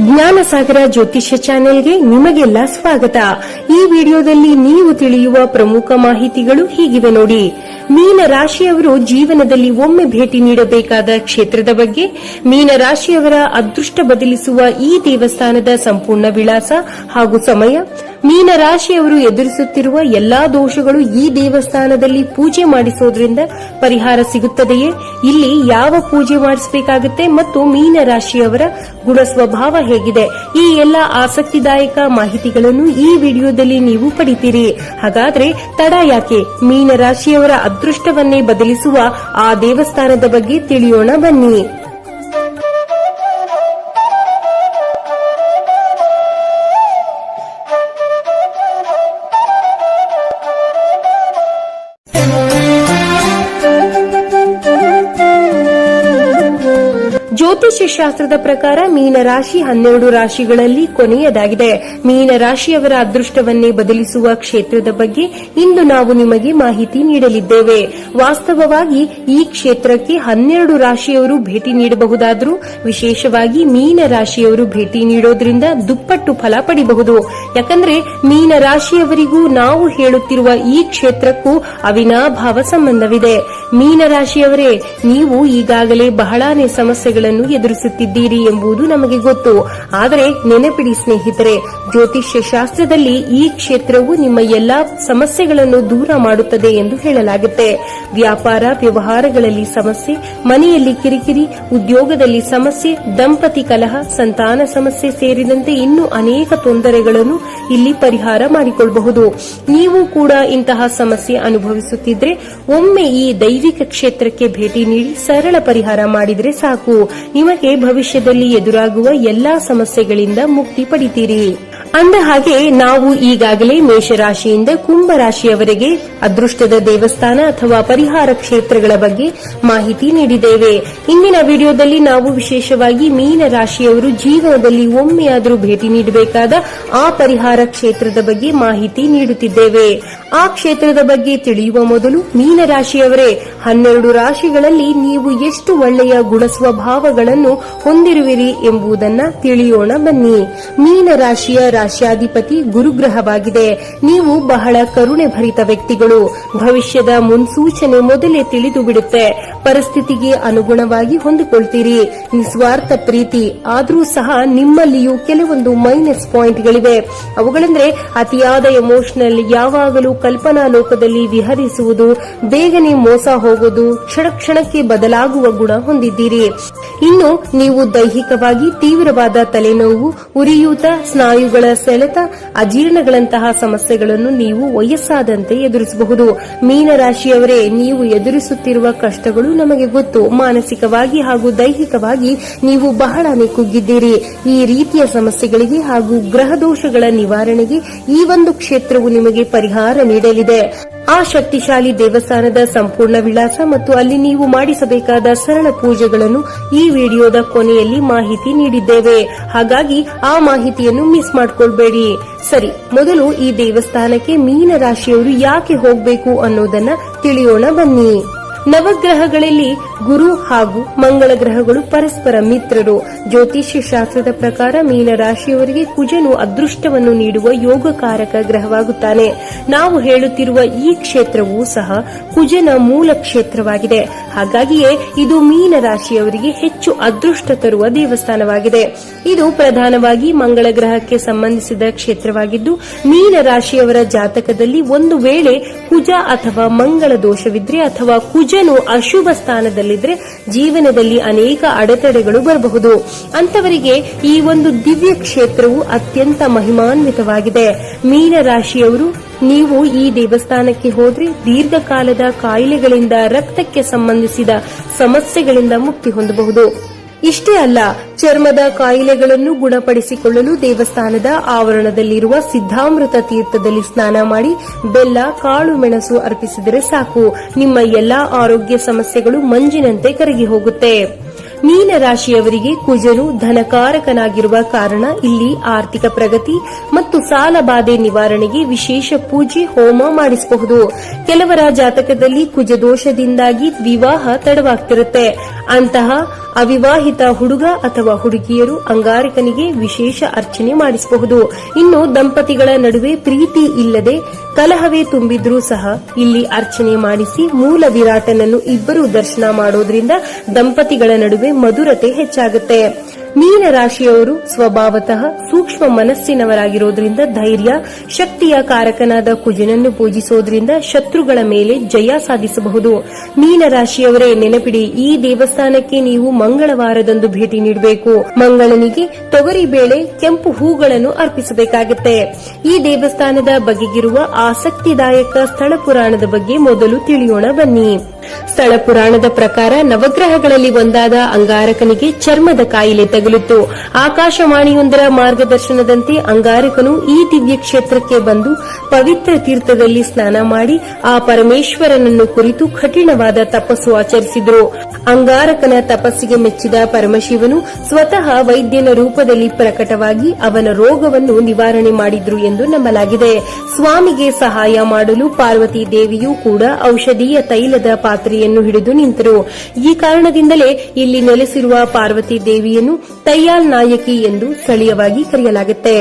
ಜ್ಞಾನಸಾಗರ ಜ್ಯೋತಿಷ್ಯ ಚಾನೆಲ್ಗೆ ನಿಮಗೆಲ್ಲ ಸ್ವಾಗತ. ಈ ವಿಡಿಯೋದಲ್ಲಿ ನೀವು ತಿಳಿಯುವ ಪ್ರಮುಖ ಮಾಹಿತಿಗಳು ಹೀಗಿವೆ ನೋಡಿ. ಮೀನ ರಾಶಿಯವರು ಜೀವನದಲ್ಲಿ ಒಮ್ಮೆ ಭೇಟಿ ನೀಡಬೇಕಾದ ಕ್ಷೇತ್ರದ ಬಗ್ಗೆ, ಮೀನ ರಾಶಿಯವರ ಅದೃಷ್ಟ ಬದಲಿಸುವ ಈ ದೇವಸ್ಥಾನದ ಸಂಪೂರ್ಣ ವಿಳಾಸ ಹಾಗೂ ಸಮಯ, ಮೀನ ರಾಶಿಯವರು ಎದುರಿಸುತ್ತಿರುವ ಎಲ್ಲಾ ದೋಷಗಳು ಈ ದೇವಸ್ಥಾನದಲ್ಲಿ ಪೂಜೆ ಮಾಡಿಸೋದ್ರಿಂದ ಪರಿಹಾರ ಸಿಗುತ್ತದೆಯೇ, ಇಲ್ಲಿ ಯಾವ ಪೂಜೆ ಮಾಡಿಸಬೇಕಾಗುತ್ತೆ ಮತ್ತು ಮೀನ ರಾಶಿಯವರ ಗುಣ ಸ್ವಭಾವ ಹೇಗಿದೆ, ಈ ಎಲ್ಲ ಆಸಕ್ತಿದಾಯಕ ಮಾಹಿತಿಗಳನ್ನು ಈ ವಿಡಿಯೋದಲ್ಲಿ ನೀವು ಪಡಿತೀರಿ. ಹಾಗಾದ್ರೆ ತಡ ಯಾಕೆ, ಮೀನ ರಾಶಿಯವರ ಅದೃಷ್ಟವನ್ನೇ ಬದಲಿಸುವ ಆ ದೇವಸ್ಥಾನದ ಬಗ್ಗೆ ತಿಳಿಯೋಣ ಬನ್ನಿ. ಜ್ಯೋತಿಷ್ಯ ಶಾಸ್ತ್ರದ ಪ್ರಕಾರ ಮೀನ ರಾಶಿ 12 ರಾಶಿಗಳಲ್ಲಿ ಕೊನೆಯದಾಗಿದೆ. ಮೀನ ರಾಶಿಯವರ ಅದೃಷ್ಟವನ್ನೇ ಬದಲಿಸುವ ಕ್ಷೇತ್ರದ ಬಗ್ಗೆ ಇಂದು ನಾವು ನಿಮಗೆ ಮಾಹಿತಿ ನೀಡಲಿದ್ದೇವೆ. ವಾಸ್ತವವಾಗಿ ಈ ಕ್ಷೇತ್ರಕ್ಕೆ 12 ರಾಶಿಯವರು ಭೇಟಿ ನೀಡಬಹುದಾದರೂ ವಿಶೇಷವಾಗಿ ಮೀನ ರಾಶಿಯವರು ಭೇಟಿ ನೀಡೋದ್ರಿಂದ ದುಪ್ಪಟ್ಟು ಫಲ ಪಡೆಯಬಹುದು. ಯಾಕಂದ್ರೆ ಮೀನ ರಾಶಿಯವರಿಗೂ ನಾವು ಹೇಳುತ್ತಿರುವ ಈ ಕ್ಷೇತ್ರಕ್ಕೂ ಅವಿನಾಭಾವ ಸಂಬಂಧವಿದೆ. ಮೀನ ರಾಶಿಯವರೇ, ನೀವು ಈಗಾಗಲೇ ಬಹಳಾನೇ ಸಮಸ್ಯೆಗಳನ್ನು ಎದುರಿಸುತ್ತಿದ್ದೀರಿ ಎಂಬುದು ನಮಗೆ ಗೊತ್ತು. ಆದರೆ ನೆನಪಿಡಿ ಸ್ನೇಹಿತರೆ, ಜ್ಯೋತಿಷ್ಯ ಶಾಸ್ತ್ರದಲ್ಲಿ ಈ ಕ್ಷೇತ್ರವು ನಿಮ್ಮ ಎಲ್ಲಾ ಸಮಸ್ಯೆಗಳನ್ನು ದೂರ ಮಾಡುತ್ತದೆ ಎಂದು ಹೇಳಲಾಗುತ್ತೆ. ವ್ಯಾಪಾರ ವ್ಯವಹಾರಗಳಲ್ಲಿ ಸಮಸ್ಯೆ, ಮನೆಯಲ್ಲಿ ಕಿರಿಕಿರಿ, ಉದ್ಯೋಗದಲ್ಲಿ ಸಮಸ್ಯೆ, ದಂಪತಿ ಕಲಹ, ಸಂತಾನ ಸಮಸ್ಯೆ ಸೇರಿದಂತೆ ಇನ್ನೂ ಅನೇಕ ತೊಂದರೆಗಳನ್ನು ಇಲ್ಲಿ ಪರಿಹಾರ ಮಾಡಿಕೊಳ್ಳಬಹುದು. ನೀವು ಕೂಡ ಇಂತಹ ಸಮಸ್ಯೆ ಅನುಭವಿಸುತ್ತಿದ್ರೆ ಒಮ್ಮೆ ಈ ದೈವಿಕ ಕ್ಷೇತ್ರಕ್ಕೆ ಭೇಟಿ ನೀಡಿ ಸರಳ ಪರಿಹಾರ ಮಾಡಿದರೆ ಸಾಕು, ನಿಮಗೆ ಭವಿಷ್ಯದಲ್ಲಿ ಎದುರಾಗುವ ಎಲ್ಲಾ ಸಮಸ್ಯೆಗಳಿಂದ ಮುಕ್ತಿ ಪಡಿತೀರಿ. ಅಂದ ಹಾಗೆ ನಾವು ಈಗಾಗಲೇ ಮೇಷರಾಶಿಯಿಂದ ಕುಂಭ ರಾಶಿಯವರೆಗೆ ಅದೃಷ್ಟದ ದೇವಸ್ಥಾನ ಅಥವಾ ಪರಿಹಾರ ಕ್ಷೇತ್ರಗಳ ಬಗ್ಗೆ ಮಾಹಿತಿ ನೀಡಿದ್ದೇವೆ. ಇಂದಿನ ವಿಡಿಯೋದಲ್ಲಿ ನಾವು ವಿಶೇಷವಾಗಿ ಮೀನ ರಾಶಿಯವರು ಜೀವನದಲ್ಲಿ ಒಮ್ಮೆಯಾದರೂ ಭೇಟಿ ನೀಡಬೇಕಾದ ಆ ಪರಿಹಾರ ಕ್ಷೇತ್ರದ ಬಗ್ಗೆ ಮಾಹಿತಿ ನೀಡುತ್ತಿದ್ದೇವೆ. ಆ ಕ್ಷೇತ್ರದ ಬಗ್ಗೆ ತಿಳಿಯುವ ಮೊದಲು ಮೀನ ರಾಶಿಯವರೇ, 12 ರಾಶಿಗಳಲ್ಲಿ ನೀವು ಎಷ್ಟು ಒಳ್ಳೆಯ ಗುಣ ಸ್ವಭಾವಗಳನ್ನು ಹೊಂದಿರುವಿರಿ ಎಂಬುದನ್ನ ತಿಳಿಯೋಣ ಬನ್ನಿ. ಮೀನ ರಾಶಿಯ ರಾಶ್ಯಾಧಿಪತಿ ಗುರುಗ್ರಹವಾಗಿದೆ. ನೀವು ಬಹಳ ಕರುಣೆ ಭರಿತ ವ್ಯಕ್ತಿಗಳು. ಭವಿಷ್ಯದ ಮುನ್ಸೂಚನೆ ಮೊದಲೇ ತಿಳಿದು ಬಿಡುತ್ತೆ. ಪರಿಸ್ಥಿತಿಗೆ ಅನುಗುಣವಾಗಿ ಹೊಂದಿಕೊಳ್ತೀರಿ. ನಿಸ್ವಾರ್ಥ ಪ್ರೀತಿ, ಆದರೂ ಸಹ ನಿಮ್ಮಲ್ಲಿಯೂ ಕೆಲವೊಂದು ಮೈನಸ್ ಪಾಯಿಂಟ್ಗಳಿವೆ. ಅವುಗಳೆಂದ್ರೆ ಅತಿಯಾದ ಎಮೋಷನಲ್, ಯಾವಾಗಲೂ ಕಲ್ಪನಾ ಲೋಕದಲ್ಲಿ ವಿಹರಿಸುವುದು, ಬೇಗನೆ ಮೋಸ ಹೋಗೋದು, ಕ್ಷಣ ಕ್ಷಣಕ್ಕೆ ಬದಲಾಗುವ ಗುಣ ಹೊಂದಿದ್ದೀರಿ. ಇನ್ನು ನೀವು ದೈಹಿಕವಾಗಿ ತೀವ್ರವಾದ ತಲೆನೋವು, ಉರಿಯೂತ, ಸ್ನಾಯುಗಳ ಸೆಳೆತ, ಅಜೀರ್ಣಗಳಂತಹ ಸಮಸ್ಯೆಗಳನ್ನು ನೀವು ವಯಸ್ಸಾದಂತೆ ಎದುರಿಸಬಹುದು. ಮೀನ ರಾಶಿಯವರೇ, ನೀವು ಎದುರಿಸುತ್ತಿರುವ ಕಷ್ಟಗಳು ನಮಗೆ ಗೊತ್ತು. ಮಾನಸಿಕವಾಗಿ ಹಾಗೂ ದೈಹಿಕವಾಗಿ ನೀವು ಬಹಳನೇ ಕುಗ್ಗಿದ್ದೀರಿ. ಈ ರೀತಿಯ ಸಮಸ್ಯೆಗಳಿಗೆ ಹಾಗೂ ಗ್ರಹ ದೋಷಗಳ ನಿವಾರಣೆಗೆ ಈ ಒಂದು ಕ್ಷೇತ್ರವು ನಿಮಗೆ ಪರಿಹಾರ ನೀಡಲಿದೆ. ಆ ಶಕ್ತಿಶಾಲಿ ದೇವಸ್ಥಾನದ ಸಂಪೂರ್ಣ ವಿಳಾಸ ಮತ್ತು ಅಲ್ಲಿ ನೀವು ಮಾಡಿಸಬೇಕಾದ ಸರಳ ಪೂಜೆಗಳನ್ನು ಈ ವಿಡಿಯೋದ ಕೊನೆಯಲ್ಲಿ ಮಾಹಿತಿ ನೀಡಿದ್ದೇವೆ. ಹಾಗಾಗಿ ಆ ಮಾಹಿತಿಯನ್ನು ಮಿಸ್ ಮಾಡಿಕೊಳ್ಳಬೇಡಿ. ಸರಿ, ಮೊದಲು ಈ ದೇವಸ್ಥಾನಕ್ಕೆ ಮೀನ ರಾಶಿಯವರು ಯಾಕೆ ಹೋಗಬೇಕು ಅನ್ನೋದನ್ನ ತಿಳಿಯೋಣ ಬನ್ನಿ. ನವಗ್ರಹಗಳಲ್ಲಿ ಗುರು ಹಾಗೂ ಮಂಗಳ ಗ್ರಹಗಳು ಪರಸ್ಪರ ಮಿತ್ರರು. ಜ್ಯೋತಿಷ್ಯ ಶಾಸ್ತ್ರದ ಪ್ರಕಾರ ಮೀನ ರಾಶಿಯವರಿಗೆ ಕುಜನು ಅದೃಷ್ಟವನ್ನು ನೀಡುವ ಯೋಗಕಾರಕ ಗ್ರಹವಾಗುತ್ತಾನೆ. ನಾವು ಹೇಳುತ್ತಿರುವ ಈ ಕ್ಷೇತ್ರವೂ ಸಹ ಕುಜನ ಮೂಲ ಕ್ಷೇತ್ರವಾಗಿದೆ. ಹಾಗಾಗಿಯೇ ಇದು ಮೀನ ರಾಶಿಯವರಿಗೆ ಹೆಚ್ಚು ಅದೃಷ್ಟ ತರುವ ದೇವಸ್ಥಾನವಾಗಿದೆ. ಇದು ಪ್ರಧಾನವಾಗಿ ಮಂಗಳ ಗ್ರಹಕ್ಕೆ ಸಂಬಂಧಿಸಿದ ಕ್ಷೇತ್ರವಾಗಿದ್ದು, ಮೀನ ರಾಶಿಯವರ ಜಾತಕದಲ್ಲಿ ಒಂದು ವೇಳೆ ಕುಜ ಅಥವಾ ಮಂಗಳ ದೋಷವಿದ್ರೆ ಅಥವಾ ಕುಜನು ಅಶುಭ ಸ್ಥಾನದಲ್ಲಿದ್ರೆ ಜೀವನದಲ್ಲಿ ಅನೇಕ ಅಡೆತಡೆಗಳು ಬರಬಹುದು. ಅಂತವರಿಗೆ ಈ ಒಂದು ದಿವ್ಯ ಕ್ಷೇತ್ರವು ಅತ್ಯಂತ ಮಹಿಮಾನ್ವಿತವಾಗಿದೆ. ಮೀನ ರಾಶಿಯವರು ನೀವು ಈ ದೇವಸ್ಥಾನಕ್ಕೆ ಹೋದ್ರೆ ದೀರ್ಘಕಾಲದ ಕಾಯಿಲೆಗಳಿಂದ, ರಕ್ತಕ್ಕೆ ಸಂಬಂಧಿಸಿದ ಸಮಸ್ಯೆಗಳಿಂದ ಮುಕ್ತಿ ಹೊಂದಬಹುದು. ಇಷ್ಟೇ ಅಲ್ಲ, ಚರ್ಮದ ಕಾಯಿಲೆಗಳನ್ನು ಗುಣಪಡಿಸಿಕೊಳ್ಳಲು ದೇವಸ್ಥಾನದ ಆವರಣದಲ್ಲಿರುವ ಸಿದ್ಧಾಮೃತ ತೀರ್ಥದಲ್ಲಿ ಸ್ನಾನ ಮಾಡಿ ಬೆಲ್ಲ, ಕಾಳು ಮೆಣಸು ಅರ್ಪಿಸಿದರೆ ಸಾಕು, ನಿಮ್ಮ ಎಲ್ಲಾ ಆರೋಗ್ಯ ಸಮಸ್ಯೆಗಳು ಮಂಜಿನಂತೆ ಕರಗಿ ಹೋಗುತ್ತೆ. ಮೀನ ರಾಶಿಯವರಿಗೆ ಕುಜನು ಧನಕಾರಕನಾಗಿರುವ ಕಾರಣ ಇಲ್ಲಿ ಆರ್ಥಿಕ ಪ್ರಗತಿ ಮತ್ತು ಸಾಲ ಬಾಧೆ ನಿವಾರಣೆಗೆ ವಿಶೇಷ ಪೂಜೆ ಹೋಮ ಮಾಡಿಸಬಹುದು. ಕೆಲವರ ಜಾತಕದಲ್ಲಿ ಕುಜ ದೋಷದಿಂದಾಗಿ ವಿವಾಹ ತಡವಾಗ್ತಿರುತ್ತೆ. ಅಂತಹ ಅವಿವಾಹಿತ ಹುಡುಗ ಅಥವಾ ಹುಡುಗಿಯರು ಅಂಗಾರಕನಿಗೆ ವಿಶೇಷ ಅರ್ಚನೆ ಮಾಡಿಸಬಹುದು. ಇನ್ನು ದಂಪತಿಗಳ ನಡುವೆ ಪ್ರೀತಿ ಇಲ್ಲದೆ ಕಲಹವೇ ತುಂಬಿದ್ರೂ ಸಹ ಇಲ್ಲಿ ಅರ್ಚನೆ ಮಾಡಿಸಿ ಮೂಲ ವಿರಾಟನನ್ನು ಇಬ್ಬರು ದರ್ಶನ ಮಾಡೋದ್ರಿಂದ ದಂಪತಿಗಳ ನಡುವೆ ಮಧುರತೆ ಹೆಚ್ಚಾಗುತ್ತೆ. ಮೀನ ರಾಶಿಯವರು ಸ್ವಭಾವತಃ ಸೂಕ್ಷ್ಮ ಮನಸ್ಸಿನವರಾಗಿರೋದ್ರಿಂದ ಧೈರ್ಯ, ಶಕ್ತಿಯ ಕಾರಕನಾದ ಕುಜನನ್ನು ಪೂಜಿಸೋದ್ರಿಂದ ಶತ್ರುಗಳ ಮೇಲೆ ಜಯ ಸಾಧಿಸಬಹುದು. ಮೀನ ರಾಶಿಯವರೇ ನೆನಪಿಡಿ, ಈ ದೇವಸ್ಥಾನಕ್ಕೆ ನೀವು ಮಂಗಳವಾರದಂದು ಭೇಟಿ ನೀಡಬೇಕು. ಮಂಗಳನಿಗೆ ತೊಗರಿಬೇಳೆ, ಕೆಂಪು ಹೂಗಳನ್ನು ಅರ್ಪಿಸಬೇಕಾಗುತ್ತೆ. ಈ ದೇವಸ್ಥಾನದ ಬಗೆಗಿರುವ ಆಸಕ್ತಿದಾಯಕ ಸ್ಥಳ ಪುರಾಣದ ಬಗ್ಗೆ ಮೊದಲು ತಿಳಿಯೋಣ ಬನ್ನಿ. ಸ್ಥಳ ಪುರಾಣದ ಪ್ರಕಾರ ನವಗ್ರಹಗಳಲ್ಲಿ ಒಂದಾದ ಅಂಗಾರಕನಿಗೆ ಚರ್ಮದ ಕಾಯಿಲೆ ತಗುಲಿತು. ಆಕಾಶವಾಣಿಯೊಂದರ ಮಾರ್ಗದರ್ಶನದಂತೆ ಅಂಗಾರಕನು ಈ ದಿವ್ಯ ಕ್ಷೇತ್ರಕ್ಕೆ ಬಂದು ಪವಿತ್ರ ತೀರ್ಥದಲ್ಲಿ ಸ್ನಾನ ಮಾಡಿ ಆ ಪರಮೇಶ್ವರನನ್ನು ಕುರಿತು ಕಠಿಣವಾದ ತಪಸ್ಸು ಆಚರಿಸಿದರು. ಅಂಗಾರಕನ ತಪಸ್ಸಿಗೆ ಮೆಚ್ಚಿದ ಪರಮಶಿವನು ಸ್ವತಃ ವೈದ್ಯನ ರೂಪದಲ್ಲಿ ಪ್ರಕಟವಾಗಿ ಅವನ ರೋಗವನ್ನು ನಿವಾರಣೆ ಮಾಡಿದ್ರು ಎಂದು ನಂಬಲಾಗಿದೆ. ಸ್ವಾಮಿಗೆ ಸಹಾಯ ಮಾಡಲು ಪಾರ್ವತಿ ದೇವಿಯೂ ಕೂಡ ಔಷಧೀಯ ತೈಲದ ಪಾತ್ರೆಯನ್ನು ಹಿಡಿದು ನಿಂತರು. ಈ ಕಾರಣದಿಂದಲೇ ಇಲ್ಲಿ ನೆಲೆಸಿರುವ ಪಾರ್ವತಿ ದೇವಿಯನ್ನು ತಯ್ಯಾಲ್ ನಾಯಕಿ ಎಂದು ಸ್ಥಳೀಯವಾಗಿ ಕರೆಯಲಾಗುತ್ತೆ.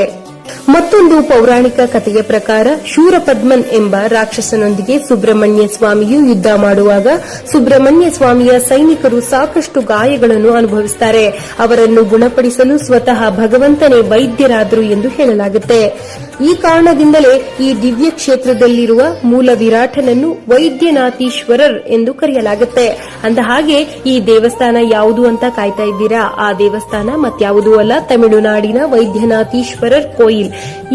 ಮತ್ತೊಂದು ಪೌರಾಣಿಕ ಕಥೆಯ ಪ್ರಕಾರ ಶೂರಪದ್ಮನ್ ಎಂಬ ರಾಕ್ಷಸನೊಂದಿಗೆ ಸುಬ್ರಹ್ಮಣ್ಯ ಸ್ವಾಮಿಯು ಯುದ್ಧ ಮಾಡುವಾಗ ಸುಬ್ರಹ್ಮಣ್ಯ ಸ್ವಾಮಿಯ ಸೈನಿಕರು ಸಾಕಷ್ಟು ಗಾಯಗಳನ್ನು ಅನುಭವಿಸುತ್ತಾರೆ. ಅವರನ್ನು ಗುಣಪಡಿಸಲು ಸ್ವತಃ ಭಗವಂತನೇ ವೈದ್ಯರಾದರು ಎಂದು ಹೇಳಲಾಗುತ್ತೆ. ಈ ಕಾರಣದಿಂದಲೇ ಈ ದಿವ್ಯ ಕ್ಷೇತ್ರದಲ್ಲಿರುವ ಮೂಲ ವಿರಾಟನನ್ನು ವೈದ್ಯನಾಥೀಶ್ವರರ್ ಎಂದು ಕರೆಯಲಾಗುತ್ತೆ. ಅಂದಹಾಗೆ ಈ ದೇವಸ್ಥಾನ ಯಾವುದು ಅಂತ ಕಾಯ್ತಾ ಇದ್ದೀರಾ? ಆ ದೇವಸ್ಥಾನ ಮತ್ಯಾವುದೂ ಅಲ್ಲ, ತಮಿಳುನಾಡಿನ ವೈದ್ಯನಾಥೀಶ್ವರರ್ ಕೋಯಿಲ್.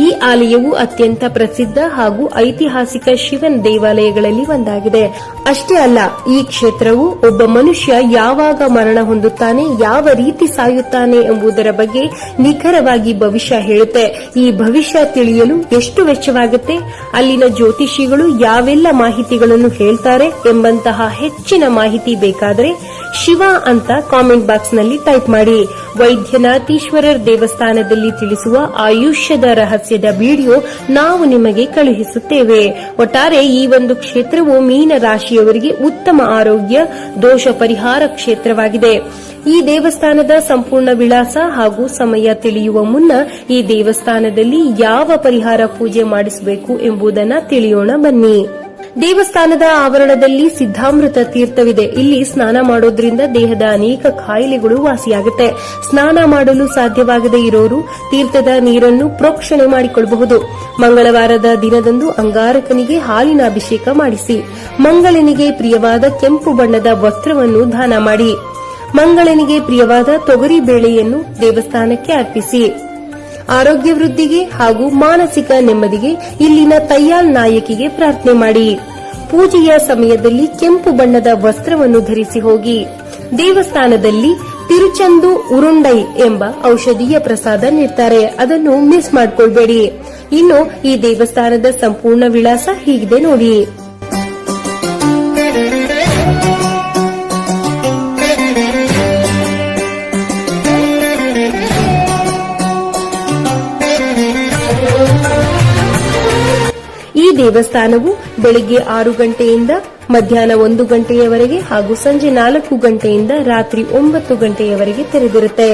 ಈ ಆಲಯವು ಅತ್ಯಂತ ಪ್ರಸಿದ್ಧ ಹಾಗೂ ಐತಿಹಾಸಿಕ ಶಿವನ ದೇವಾಲಯಗಳಲ್ಲಿ ಒಂದಾಗಿದೆ. ಅಷ್ಟೇ ಅಲ್ಲ, ಈ ಕ್ಷೇತ್ರವು ಒಬ್ಬ ಮನುಷ್ಯ ಯಾವಾಗ ಮರಣ ಹೊಂದುತ್ತಾನೆ, ಯಾವ ರೀತಿ ಸಾಯುತ್ತಾನೆ ಎಂಬುದರ ಬಗ್ಗೆ ನಿಖರವಾಗಿ ಭವಿಷ್ಯ ಹೇಳುತ್ತೆ. ಈ ಭವಿಷ್ಯ ತಿಳಿಯಲು ಎಷ್ಟು ವೆಚ್ಚವಾಗುತ್ತೆ, ಅಲ್ಲಿನ ಜ್ಯೋತಿಷಿಗಳು ಯಾವೆಲ್ಲ ಮಾಹಿತಿಗಳನ್ನು ಹೇಳ್ತಾರೆ ಎಂಬಂತಹ ಹೆಚ್ಚಿನ ಮಾಹಿತಿ ಬೇಕಾದರೆ ಶಿವ ಅಂತ ಕಾಮೆಂಟ್ ಬಾಕ್ಸ್ ನಲ್ಲಿ ಟೈಪ್ ಮಾಡಿ. ವೈದ್ಯನಾಥೀಶ್ವರರ್ ದೇವಸ್ಥಾನದಲ್ಲಿ ತಿಳಿಸುವ ಆಯುಷ್ಯದ ರಹಸ್ಯದ ವಿಡಿಯೋ ನಾವು ನಿಮಗೆ ಕಳುಹಿಸುತ್ತೇವೆ. ಒಟ್ಟಾರೆ ಈ ಒಂದು ಕ್ಷೇತ್ರವು ಮೀನ ರಾಶಿಯವರಿಗೆ ಉತ್ತಮ ಆರೋಗ್ಯ, ದೋಷ ಪರಿಹಾರ ಕ್ಷೇತ್ರವಾಗಿದೆ. ಈ ದೇವಸ್ಥಾನದ ಸಂಪೂರ್ಣ ವಿಳಾಸ ಹಾಗೂ ಸಮಯ ತಿಳಿಯುವ ಮುನ್ನ ಈ ದೇವಸ್ಥಾನದಲ್ಲಿ ಯಾವ ಪರಿಹಾರ ಪೂಜೆ ಮಾಡಿಸಬೇಕು ಎಂಬುದನ್ನು ತಿಳಿಯೋಣ ಬನ್ನಿ. ದೇವಸ್ಥಾನದ ಆವರಣದಲ್ಲಿ ಸಿದ್ಧಾಮೃತ ತೀರ್ಥವಿದೆ. ಇಲ್ಲಿ ಸ್ನಾನ ಮಾಡೋದ್ರಿಂದ ದೇಹದ ಅನೇಕ ಕಾಯಿಲೆಗಳು ವಾಸಿಯಾಗುತ್ತೆ. ಸ್ನಾನ ಮಾಡಲು ಸಾಧ್ಯವಾಗದೇ ಇರೋರು ತೀರ್ಥದ ನೀರನ್ನು ಪ್ರೋಕ್ಷಣೆ ಮಾಡಿಕೊಳ್ಳಬಹುದು. ಮಂಗಳವಾರದ ದಿನದಂದು ಅಂಗಾರಕನಿಗೆ ಹಾಲಿನ ಅಭಿಷೇಕ ಮಾಡಿಸಿ. ಮಂಗಳನಿಗೆ ಪ್ರಿಯವಾದ ಕೆಂಪು ಬಣ್ಣದ ವಸ್ತ್ರವನ್ನು ದಾನ ಮಾಡಿ. ಮಂಗಳನಿಗೆ ಪ್ರಿಯವಾದ ತೊಗರಿ ಬೇಳೆಯನ್ನು ದೇವಸ್ಥಾನಕ್ಕೆ ಅರ್ಪಿಸಿ. ಆರೋಗ್ಯ ವೃದ್ಧಿಗೆ ಹಾಗೂ ಮಾನಸಿಕ ನೆಮ್ಮದಿಗೆ ಇಲ್ಲಿನ ತಯ್ಯಾಲ್ ನಾಯಕಿಗೆ ಪ್ರಾರ್ಥನೆ ಮಾಡಿ. ಪೂಜೆಯ ಸಮಯದಲ್ಲಿ ಕೆಂಪು ಬಣ್ಣದ ವಸ್ತ್ರವನ್ನು ಧರಿಸಿ ಹೋಗಿ. ದೇವಸ್ಥಾನದಲ್ಲಿ ತಿರುಚಂದು ಉರುಂಡೈ ಎಂಬ ಔಷಧೀಯ ಪ್ರಸಾದ ನೀಡ್ತಾರೆ, ಅದನ್ನು ಮಿಸ್ ಮಾಡಿಕೊಳ್ಬೇಡಿ. ಇನ್ನು ಈ ದೇವಸ್ಥಾನದ ಸಂಪೂರ್ಣ ವಿಳಾಸ ಹೀಗಿದೆ ನೋಡಿ. ಈ ದೇವಸ್ಥಾನವು ಬೆಳಿಗ್ಗೆ 6 ಗಂಟೆಯಿಂದ ಮಧ್ಯಾಹ್ನ 1 ಗಂಟೆಯವರೆಗೆ ಹಾಗೂ ಸಂಜೆ 4 ಗಂಟೆಯಿಂದ ರಾತ್ರಿ 9 ಗಂಟೆಯವರೆಗೆ ತೆರೆದಿರುತ್ತೆ.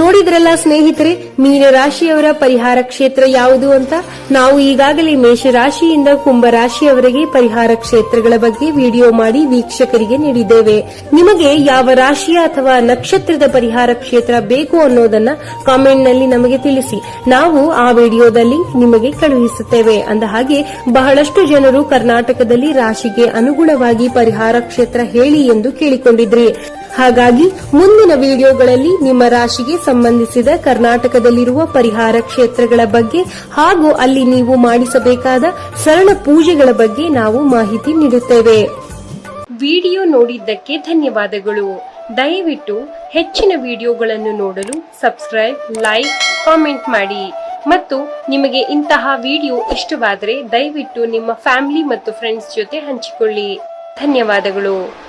ನೋಡಿದ್ರಲ್ಲ ಸ್ನೇಹಿತರೆ, ಮೀನರಾಶಿಯವರ ಪರಿಹಾರ ಕ್ಷೇತ್ರ ಯಾವುದು ಅಂತ. ನಾವು ಈಗಾಗಲೇ ಮೇಷರಾಶಿಯಿಂದ ಕುಂಭರಾಶಿಯವರೆಗೆ ಪರಿಹಾರ ಕ್ಷೇತ್ರಗಳ ಬಗ್ಗೆ ವಿಡಿಯೋ ಮಾಡಿ ವೀಕ್ಷಕರಿಗೆ ನೀಡಿದ್ದೇವೆ. ನಿಮಗೆ ಯಾವ ರಾಶಿಯ ಅಥವಾ ನಕ್ಷತ್ರದ ಪರಿಹಾರ ಕ್ಷೇತ್ರ ಬೇಕು ಅನ್ನೋದನ್ನ ಕಾಮೆಂಟ್ ನಲ್ಲಿ ನಮಗೆ ತಿಳಿಸಿ. ನಾವು ಆ ವಿಡಿಯೋದಲ್ಲಿ ನಿಮಗೆ ಕಳುಹಿಸುತ್ತೇವೆ. ಅಂದಹಾಗೆ ಬಹಳಷ್ಟು ಜನರು ಕರ್ನಾಟಕದಲ್ಲಿ ರಾಶಿಗೆ ಅನುಗುಣವಾಗಿ ಪರಿಹಾರ ಕ್ಷೇತ್ರ ಹೇಳಿ ಎಂದು ಕೇಳಿಕೊಂಡಿದ್ರಿ. ಹಾಗಾಗಿ ಮುಂದಿನ ವಿಡಿಯೋಗಳಲ್ಲಿ ನಿಮ್ಮ ರಾಶಿಗೆ ಸಂಬಂಧಿಸಿದ ಕರ್ನಾಟಕದಲ್ಲಿರುವ ಪರಿಹಾರ ಕ್ಷೇತ್ರಗಳ ಬಗ್ಗೆ ಹಾಗೂ ಅಲ್ಲಿ ನೀವು ಮಾಡಿಸಬೇಕಾದ ಸರಳ ಪೂಜೆಗಳ ಬಗ್ಗೆ ನಾವು ಮಾಹಿತಿ ನೀಡುತ್ತೇವೆ. ವಿಡಿಯೋ ನೋಡಿದ್ದಕ್ಕೆ ಧನ್ಯವಾದಗಳು. ದಯವಿಟ್ಟು ಹೆಚ್ಚಿನ ವಿಡಿಯೋಗಳನ್ನು ನೋಡಲು ಸಬ್ಸ್ಕ್ರೈಬ್, ಲೈಕ್, ಕಾಮೆಂಟ್ ಮಾಡಿ. ಮತ್ತು ನಿಮಗೆ ಇಂತಹ ವಿಡಿಯೋ ಇಷ್ಟವಾದರೆ ದಯವಿಟ್ಟು ನಿಮ್ಮ ಫ್ಯಾಮಿಲಿ ಮತ್ತು ಫ್ರೆಂಡ್ಸ್ ಜೊತೆ ಹಂಚಿಕೊಳ್ಳಿ. ಧನ್ಯವಾದಗಳು.